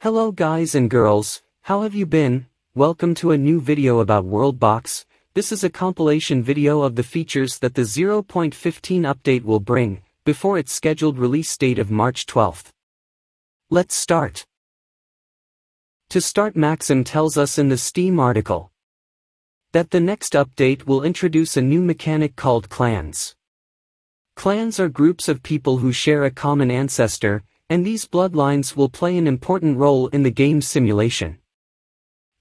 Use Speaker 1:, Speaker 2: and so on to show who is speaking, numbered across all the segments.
Speaker 1: Hello guys and girls, how have you been? Welcome to a new video about WorldBox. This is a compilation video of the features that the 0.15 update will bring, before its scheduled release date of March 12th. Let's start. To start, Maxim tells us in the Steam article that the next update will introduce a new mechanic called clans. Clans are groups of people who share a common ancestor, and these bloodlines will play an important role in the game's simulation.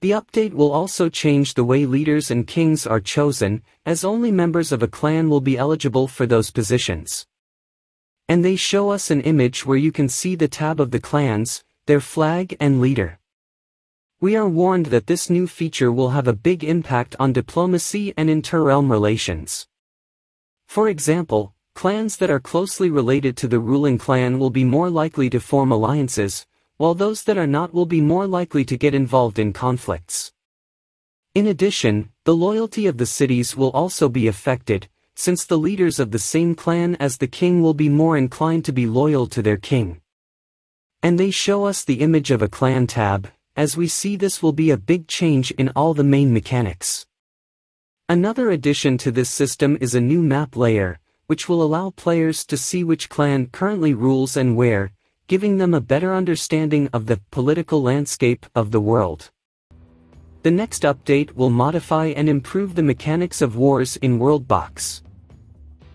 Speaker 1: The update will also change the way leaders and kings are chosen, as only members of a clan will be eligible for those positions. And they show us an image where you can see the tab of the clans, their flag and leader. We are warned that this new feature will have a big impact on diplomacy and inter-realm relations. For example, clans that are closely related to the ruling clan will be more likely to form alliances, while those that are not will be more likely to get involved in conflicts. In addition, the loyalty of the cities will also be affected, since the leaders of the same clan as the king will be more inclined to be loyal to their king. And they show us the image of a clan tab. As we see, this will be a big change in all the main mechanics. Another addition to this system is a new map layer, which will allow players to see which clan currently rules and where, giving them a better understanding of the political landscape of the world. The next update will modify and improve the mechanics of wars in WorldBox.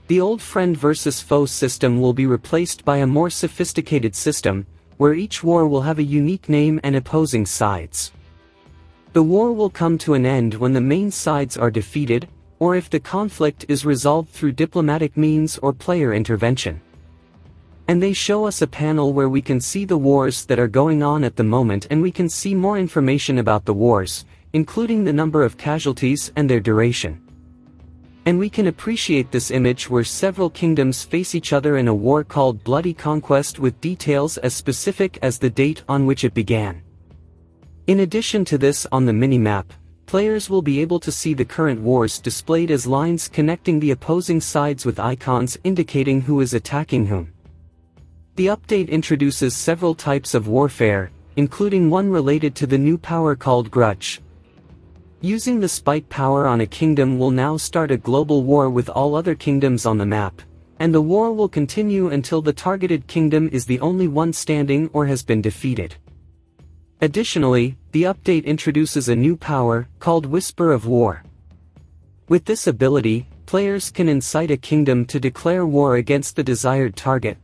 Speaker 1: The old friend versus foe system will be replaced by a more sophisticated system, where each war will have a unique name and opposing sides. The war will come to an end when the main sides are defeated, or if the conflict is resolved through diplomatic means or player intervention. And they show us a panel where we can see the wars that are going on at the moment, and we can see more information about the wars, including the number of casualties and their duration. And we can appreciate this image where several kingdoms face each other in a war called Bloody Conquest, with details as specific as the date on which it began. In addition to this, on the minimap, players will be able to see the current wars displayed as lines connecting the opposing sides with icons indicating who is attacking whom. The update introduces several types of warfare, including one related to the new power called Grudge. Using the spite power on a kingdom will now start a global war with all other kingdoms on the map, and the war will continue until the targeted kingdom is the only one standing or has been defeated. Additionally, the update introduces a new power, called Whisper of War. With this ability, players can incite a kingdom to declare war against the desired target.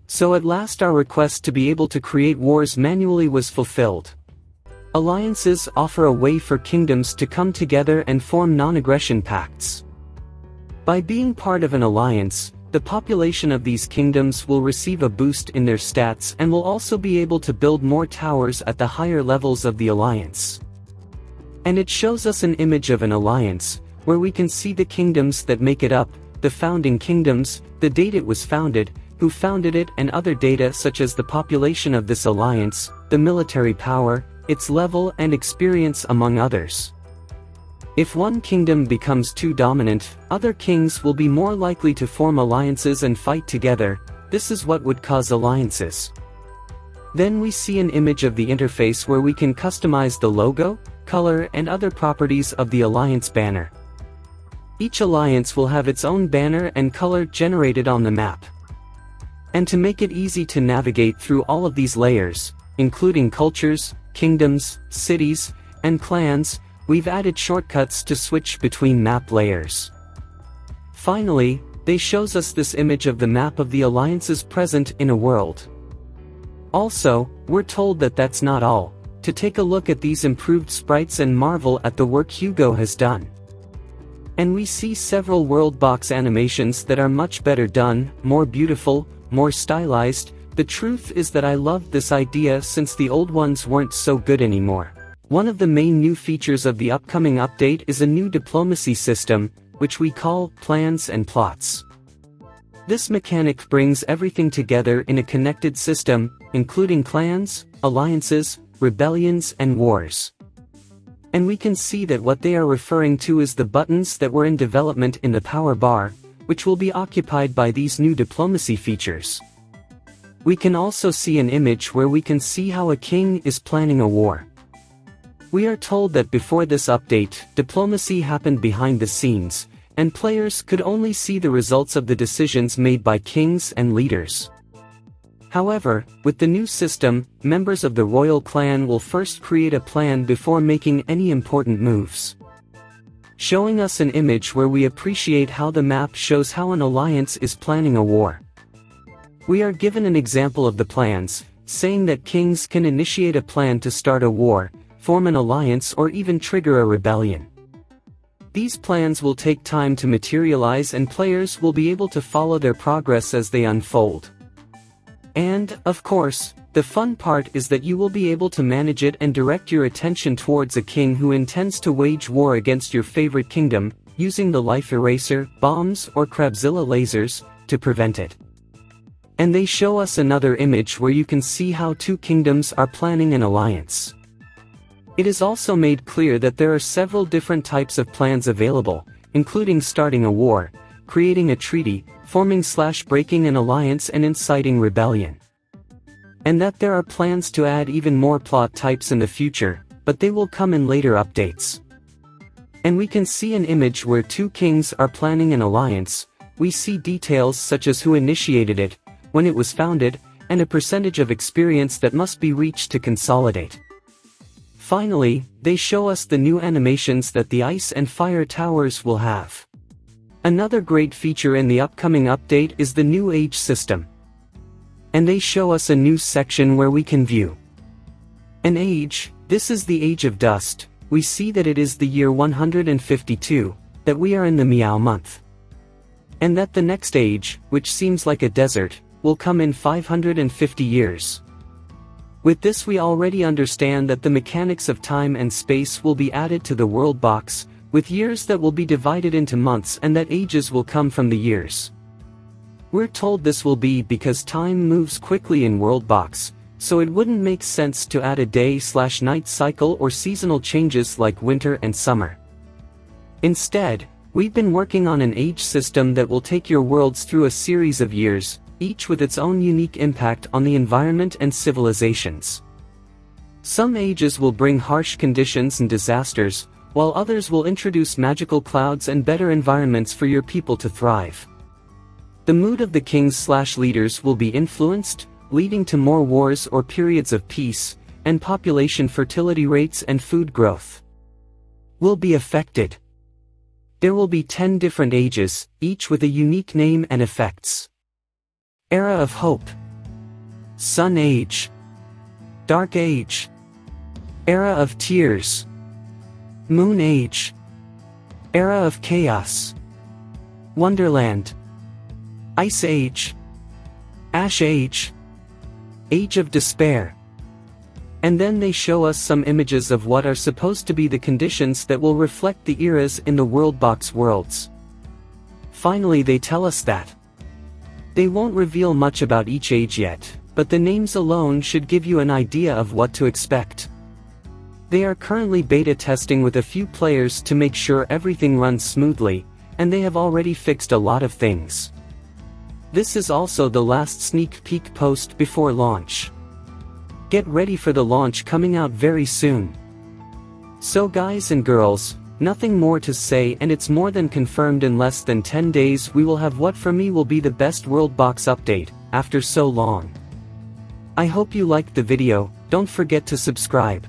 Speaker 1: So at last our request to be able to create wars manually was fulfilled. Alliances offer a way for kingdoms to come together and form non-aggression pacts. By being part of an alliance, the population of these kingdoms will receive a boost in their stats and will also be able to build more towers at the higher levels of the alliance. And it shows us an image of an alliance, where we can see the kingdoms that make it up, the founding kingdoms, the date it was founded, who founded it, and other data such as the population of this alliance, the military power, its level and experience, among others. If one kingdom becomes too dominant, other kings will be more likely to form alliances and fight together. This is what would cause alliances. Then we see an image of the interface where we can customize the logo, color and other properties of the alliance banner. Each alliance will have its own banner and color generated on the map. And to make it easy to navigate through all of these layers, including cultures, kingdoms, cities, and clans, we've added shortcuts to switch between map layers. Finally, they shows us this image of the map of the alliances present in a world. Also, we're told that that's not all. To take a look at these improved sprites and marvel at the work Hugo has done. And we see several WorldBox animations that are much better done, more beautiful, more stylized. The truth is that I loved this idea since the old ones weren't so good anymore. One of the main new features of the upcoming update is a new diplomacy system, which we call plans and plots. This mechanic brings everything together in a connected system, including clans, alliances, rebellions and wars. And we can see that what they are referring to is the buttons that were in development in the power bar, which will be occupied by these new diplomacy features. We can also see an image where we can see how a king is planning a war. We are told that before this update, diplomacy happened behind the scenes, and players could only see the results of the decisions made by kings and leaders. However, with the new system, members of the royal clan will first create a plan before making any important moves. Showing us an image where we appreciate how the map shows how an alliance is planning a war. We are given an example of the plans, saying that kings can initiate a plan to start a war, form an alliance, or even trigger a rebellion. These plans will take time to materialize, and players will be able to follow their progress as they unfold. And, of course, the fun part is that you will be able to manage it and direct your attention towards a king who intends to wage war against your favorite kingdom, using the life eraser, bombs, or Crabzilla lasers, to prevent it. And they show us another image where you can see how two kingdoms are planning an alliance. It is also made clear that there are several different types of plans available, including starting a war, creating a treaty, forming/breaking an alliance, and inciting rebellion. And that there are plans to add even more plot types in the future, but they will come in later updates. And we can see an image where two kings are planning an alliance. We see details such as who initiated it, when it was founded, and a percentage of experience that must be reached to consolidate. Finally, they show us the new animations that the ice and fire towers will have. Another great feature in the upcoming update is the new age system. And they show us a new section where we can view an age. This is the age of dust. We see that it is the year 152, that we are in the Meow month. And that the next age, which seems like a desert, will come in 550 years. With this we already understand that the mechanics of time and space will be added to the WorldBox, with years that will be divided into months, and that ages will come from the years. We're told this will be because time moves quickly in WorldBox, so it wouldn't make sense to add a day/night cycle or seasonal changes like winter and summer. Instead, we've been working on an age system that will take your worlds through a series of years, each with its own unique impact on the environment and civilizations. Some ages will bring harsh conditions and disasters, while others will introduce magical clouds and better environments for your people to thrive. The mood of the kings/leaders will be influenced, leading to more wars or periods of peace, and population fertility rates and food growth will be affected. There will be 10 different ages, each with a unique name and effects. Era of Hope, Sun Age, Dark Age, Era of Tears, Moon Age, Era of Chaos, Wonderland, Ice Age, Ash Age, Age of Despair. And then they show us some images of what are supposed to be the conditions that will reflect the eras in the WorldBox worlds. Finally, they tell us that they won't reveal much about each age yet, but the names alone should give you an idea of what to expect. They are currently beta testing with a few players to make sure everything runs smoothly, and they have already fixed a lot of things. This is also the last sneak peek post before launch. Get ready for the launch coming out very soon. So guys and girls, nothing more to say, and it's more than confirmed. In less than 10 days we will have what for me will be the best WorldBox update, after so long. I hope you liked the video. Don't forget to subscribe.